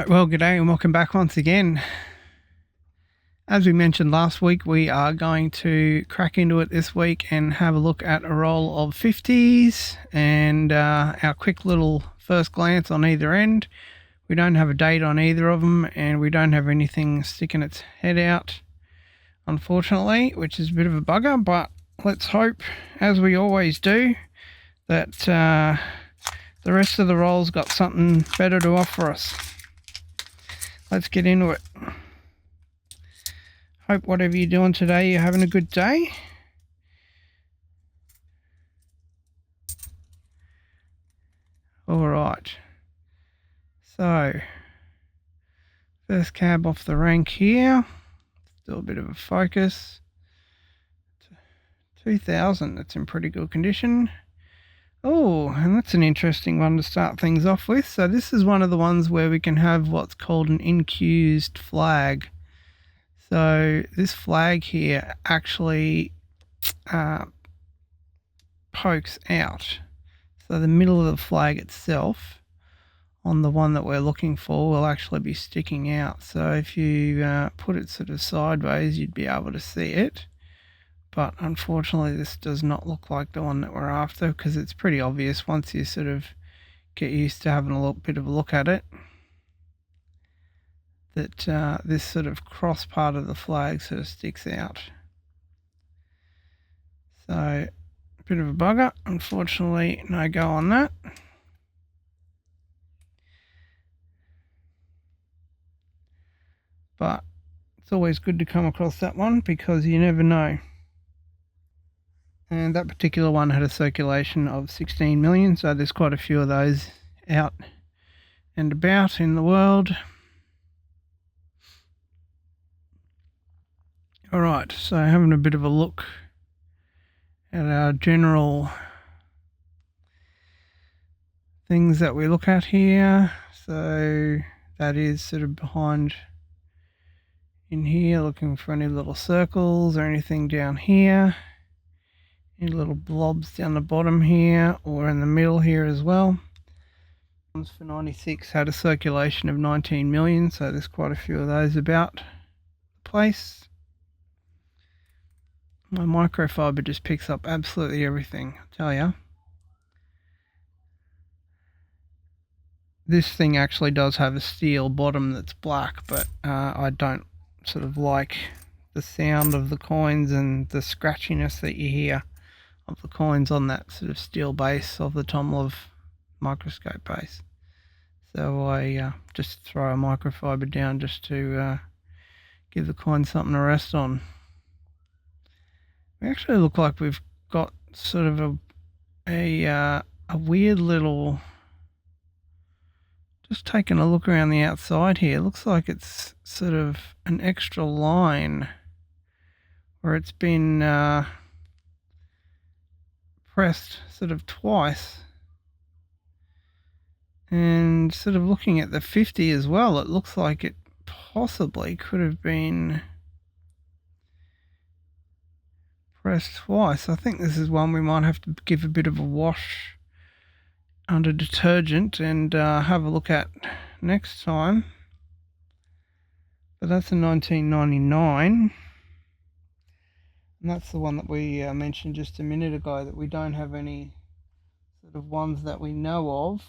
Right, well, g'day and welcome back once again. As we mentioned last week, we are going to crack into it this week and have a look at a roll of 50s and our quick little first glance on either end. We don't have a date on either of them, and we don't have anything sticking its head out, unfortunately, which is a bit of a bugger, but let's hope, as we always do, that the rest of the rolls got something better to offer us. Let's get into it. Hope whatever you're doing today, you're having a good day. All right. So, first cab off the rank here. Still a bit of a focus. 2000, that's in pretty good condition. Oh, and that's an interesting one to start things off with. So this is one of the ones where we can have what's called an incused flag. So this flag here actually pokes out. So the middle of the flag itself on the one that we're looking for will actually be sticking out. So if you put it sort of sideways, you'd be able to see it. But unfortunately, this does not look like the one that we're after, because it's pretty obvious once you sort of get used to having a little bit of a look at it, that this sort of cross part of the flag sort of sticks out. So, a bit of a bugger. Unfortunately, no go on that. But it's always good to come across that one, because you never know. And that particular one had a circulation of 16 million, so there's quite a few of those out and about in the world. Alright, so having a bit of a look at our general things that we look at here. So that is sort of behind in here, looking for any little circles or anything down here. Any little blobs down the bottom here or in the middle here as well. Ones for 96 had a circulation of 19 million, so there's quite a few of those about the place. My microfiber just picks up absolutely everything, I tell ya. This thing actually does have a steel bottom that's black, but I don't sort of like the sound of the coins and the scratchiness that you hear of the coins on that sort of steel base of the Tomlov microscope base. So I just throw a microfiber down just to give the coin something to rest on. We actually look like we've got sort of a weird little, just taking a look around the outside here, it looks like it's sort of an extra line where it's been pressed sort of twice. And sort of looking at the 50 as well, it looks like it possibly could have been pressed twice. I think this is one we might have to give a bit of a wash under detergent and have a look at next time. But that's a 1999. And that's the one that we mentioned just a minute ago, that we don't have any sort of ones that we know of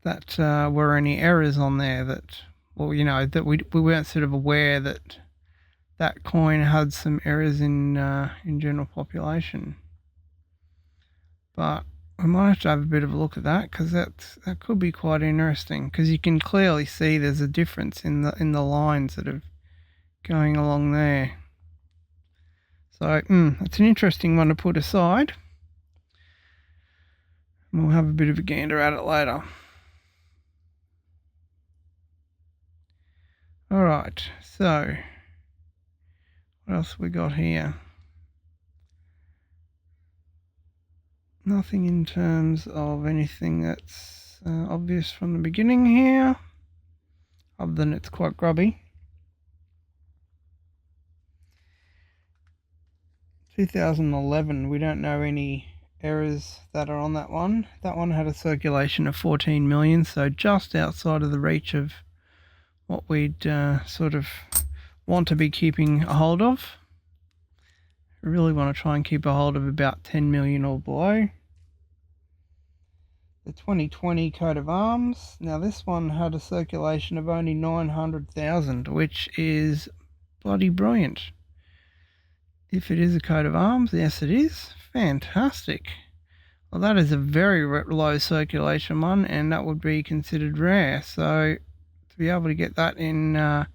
that were any errors on there, that, well, you know, that we weren't sort of aware that that coin had some errors in general population. But we might have to have a bit of a look at that, because that could be quite interesting, because you can clearly see there's a difference in the lines that are going along there. So it's an interesting one to put aside. We'll have a bit of a gander at it later. Alright, so what else we got here? Nothing in terms of anything that's obvious from the beginning here, other than it's quite grubby. 2011, we don't know any errors that are on that one. That one had a circulation of 14 million, so just outside of the reach of what we'd sort of want to be keeping a hold of. I really want to try and keep a hold of about 10 million or below. The 2020 coat of arms. Now this one had a circulation of only 900,000, which is bloody brilliant. If it is a coat of arms, yes it is. Fantastic. Well, that is a very low circulation one, and that would be considered rare. So to be able to get that in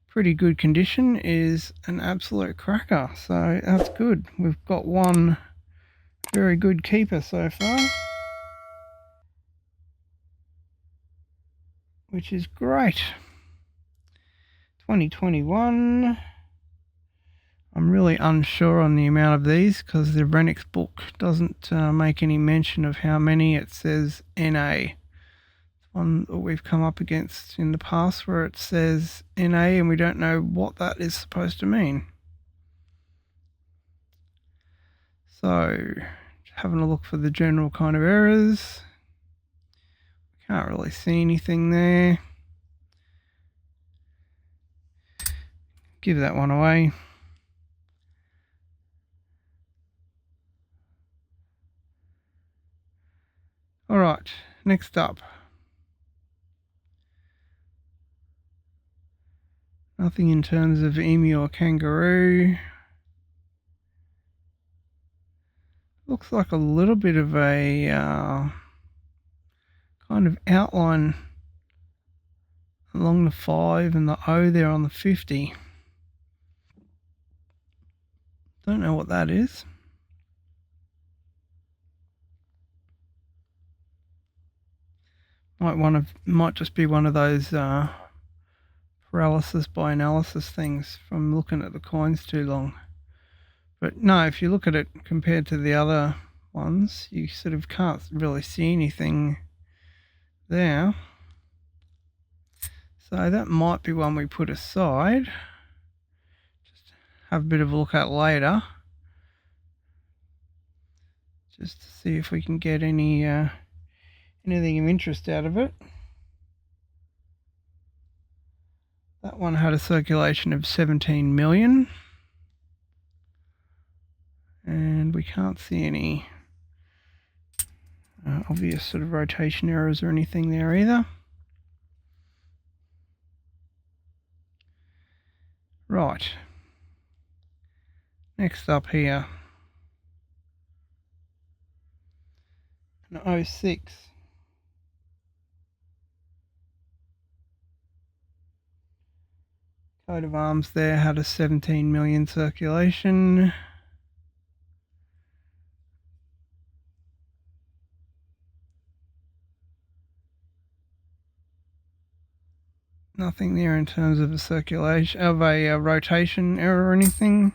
pretty good condition is an absolute cracker. So that's good. We've got one very good keeper so far, which is great. 2021. I'm really unsure on the amount of these because the Renix book doesn't make any mention of how many. It says NA. It's one that we've come up against in the past where it says NA and we don't know what that is supposed to mean. So, having a look for the general kind of errors. Can't really see anything there. Give that one away. Alright, next up. Nothing in terms of emu or kangaroo. Looks like a little bit of a kind of outline along the 5 and the O there on the 50. Don't know what that is. Might just be one of those paralysis by analysis things from looking at the coins too long. But no, if you look at it compared to the other ones, you sort of can't really see anything there. So that might be one we put aside. Just have a bit of a look at later. Just to see if we can get any anything of interest out of it. That one had a circulation of 17 million. And we can't see any obvious sort of rotation errors or anything there either. Right. Next up here. An 06. Coat of arms there had a 17 million circulation. Nothing there in terms of a circulation of a rotation error or anything.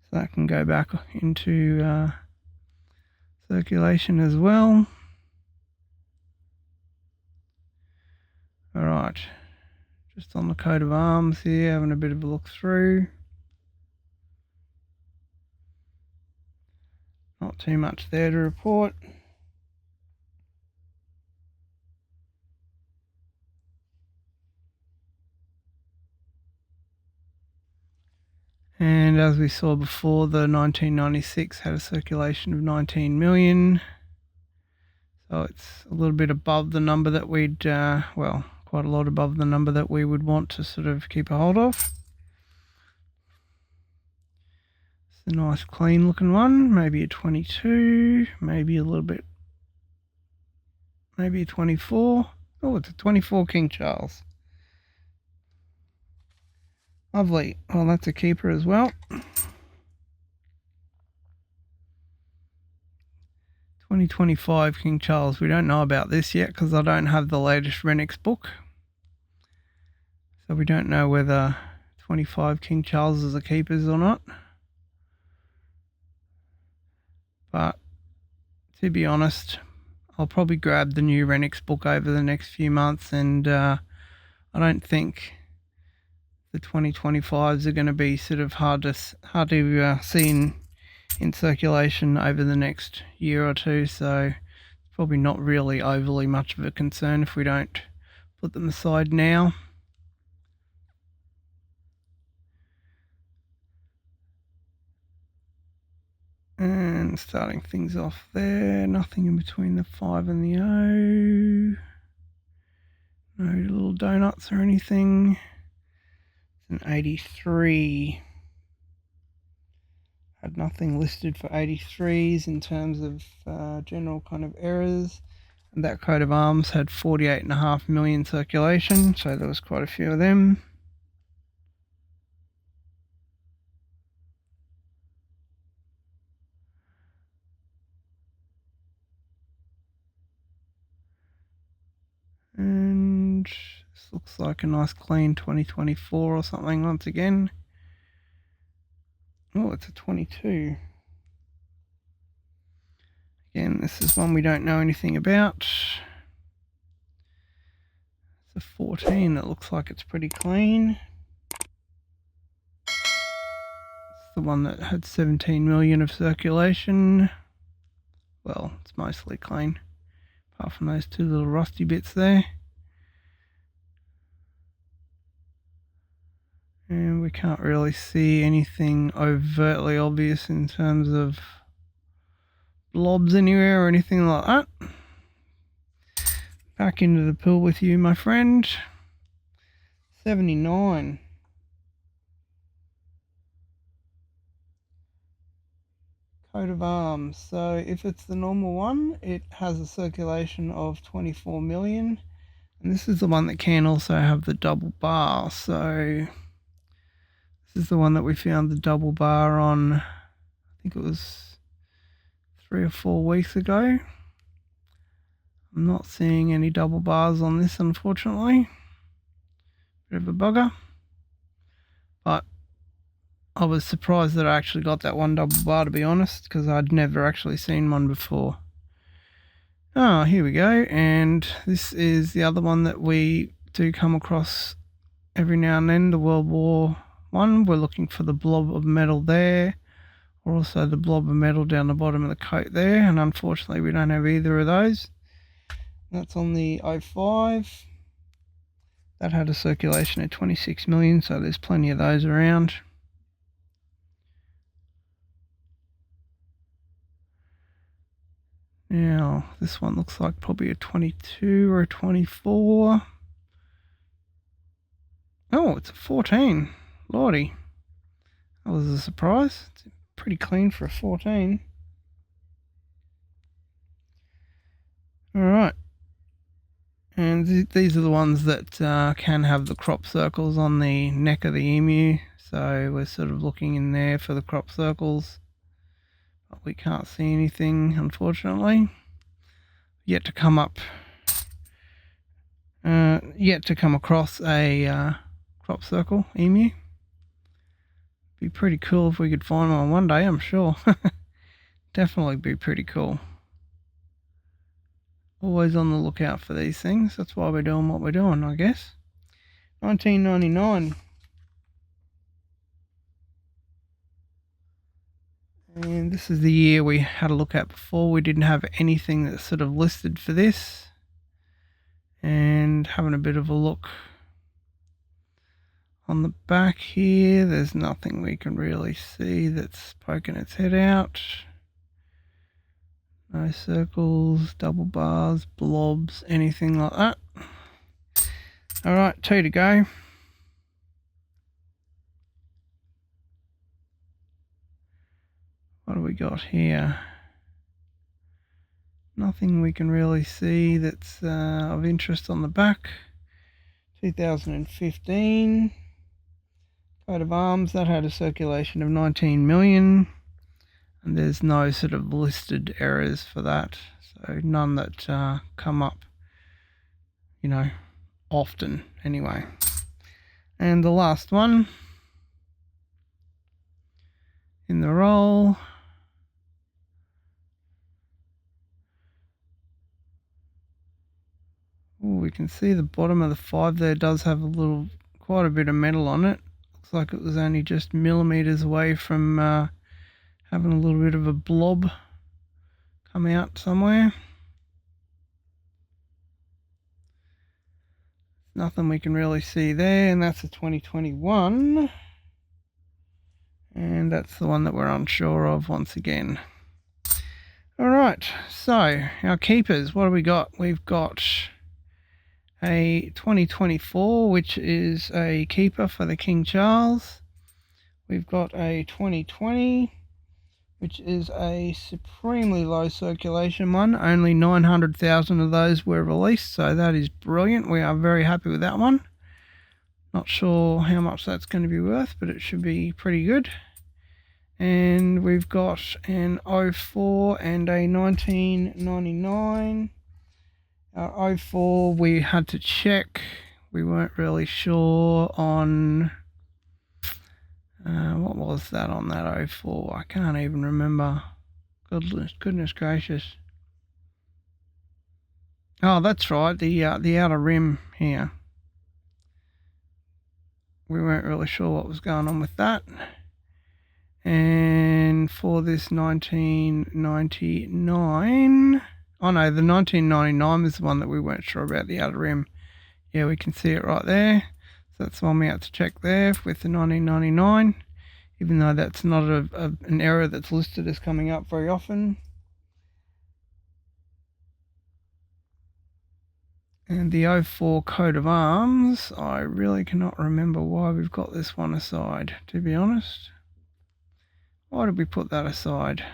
So that can go back into circulation as well. Alright, just on the coat of arms here, having a bit of a look through. Not too much there to report. And as we saw before, the 1996 had a circulation of 19 million. So it's a little bit above the number that we'd, well, quite a lot above the number that we would want to sort of keep a hold of. It's a nice clean looking one, maybe a 22, maybe a little bit, maybe a 24. Oh, it's a 24 King Charles. Lovely. Well, that's a keeper as well. 2025 King Charles. We don't know about this yet because I don't have the latest Renix book. So we don't know whether 25 King Charles are keepers or not. But to be honest, I'll probably grab the new Renix book over the next few months, and I don't think the 2025s are going to be sort of hard to see in circulation over the next year or two, so probably not really overly much of a concern if we don't put them aside now. And starting things off there, nothing in between the 5 and the O. No little donuts or anything. It's an 83. Had nothing listed for 83s in terms of general kind of errors. And that coat of arms had 48.5 million circulation, so there was quite a few of them. And this looks like a nice clean 2024 or something once again. Oh, it's a 22. Again, this is one we don't know anything about. It's a 14 that looks like it's pretty clean. It's the one that had 17 million of circulation. Well, it's mostly clean, apart from those two little rusty bits there. And we can't really see anything overtly obvious in terms of blobs anywhere or anything like that. Back into the pool with you, my friend. 79. Coat of arms. So if it's the normal one, it has a circulation of 24 million. And this is the one that can also have the double bar. So this is the one that we found the double bar on, I think it was 3 or 4 weeks ago. I'm not seeing any double bars on this, unfortunately. Bit of a bugger. But I was surprised that I actually got that one double bar, to be honest, because I'd never actually seen one before. Oh, here we go. And this is the other one that we do come across every now and then, the World War I. We're looking for the blob of metal there, or also the blob of metal down the bottom of the coat there, and unfortunately we don't have either of those. That's on the 05. That had a circulation of 26 million, so there's plenty of those around. Now, this one looks like probably a 22 or a 24. Oh, it's a 14. Lordy. That was a surprise. It's pretty clean for a 14. Alright. And these are the ones that can have the crop circles on the neck of the emu. So we're sort of looking in there for the crop circles. But we can't see anything, unfortunately. Yet to come across a crop circle emu. Be pretty cool if we could find one day, I'm sure. Definitely be pretty cool. Always on the lookout for these things. That's why we're doing what we're doing, I guess. 1999. And this is the year we had a look at before. We didn't have anything that's sort of listed for this. And having a bit of a look on the back here, there's nothing we can really see that's poking its head out. No circles, double bars, blobs, anything like that. Alright, 2 to go. What do we got here? Nothing we can really see that's of interest on the back. 2015. Coat of arms, that had a circulation of 19 million. And there's no sort of listed errors for that. So none that come up, often anyway. And the last one in the roll. Ooh, we can see the bottom of the 5 there does have quite a bit of metal on it. Looks like it was only just millimeters away from having a little bit of a blob come out somewhere. Nothing we can really see there, and that's a 2021. And that's the one that we're unsure of once again. Alright, so our keepers, what have we got? We've got a 2024, which is a keeper for the King Charles. We've got a 2020, which is a supremely low circulation one. Only 900,000 of those were released, so that is brilliant. We are very happy with that one. Not sure how much that's going to be worth, but it should be pretty good. And we've got an 04 and a 1999. Our 04 we had to check. We weren't really sure on what was that on that 04. I can't even remember. Goodness gracious. Oh, that's right, the outer rim here. We weren't really sure what was going on with that. And for this 1999, oh no, the 1999 was the one that we weren't sure about, the outer rim. Yeah, we can see it right there. So that's the one we had to check there with the 1999, even though that's not an error that's listed as coming up very often. And the 04 coat of arms, I really cannot remember why we've got this one aside, to be honest. Why did we put that aside?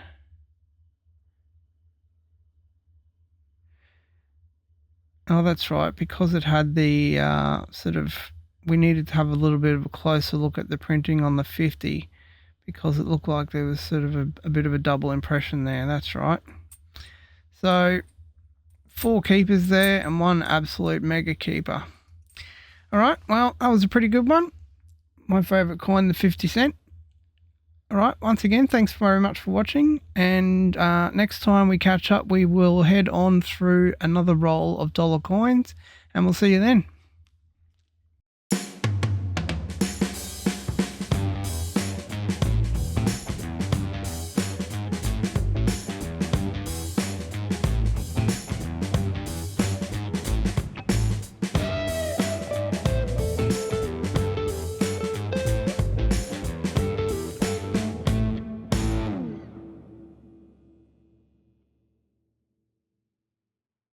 Oh, that's right, because it had the we needed to have a little bit of a closer look at the printing on the 50, because it looked like there was sort of a bit of a double impression there. That's right. So 4 keepers there and 1 absolute mega keeper. All right, well, that was a pretty good one. My favorite coin, the 50 cent. All right, once again, thanks very much for watching. And next time we catch up, we will head on through another roll of dollar coins, and we'll see you then.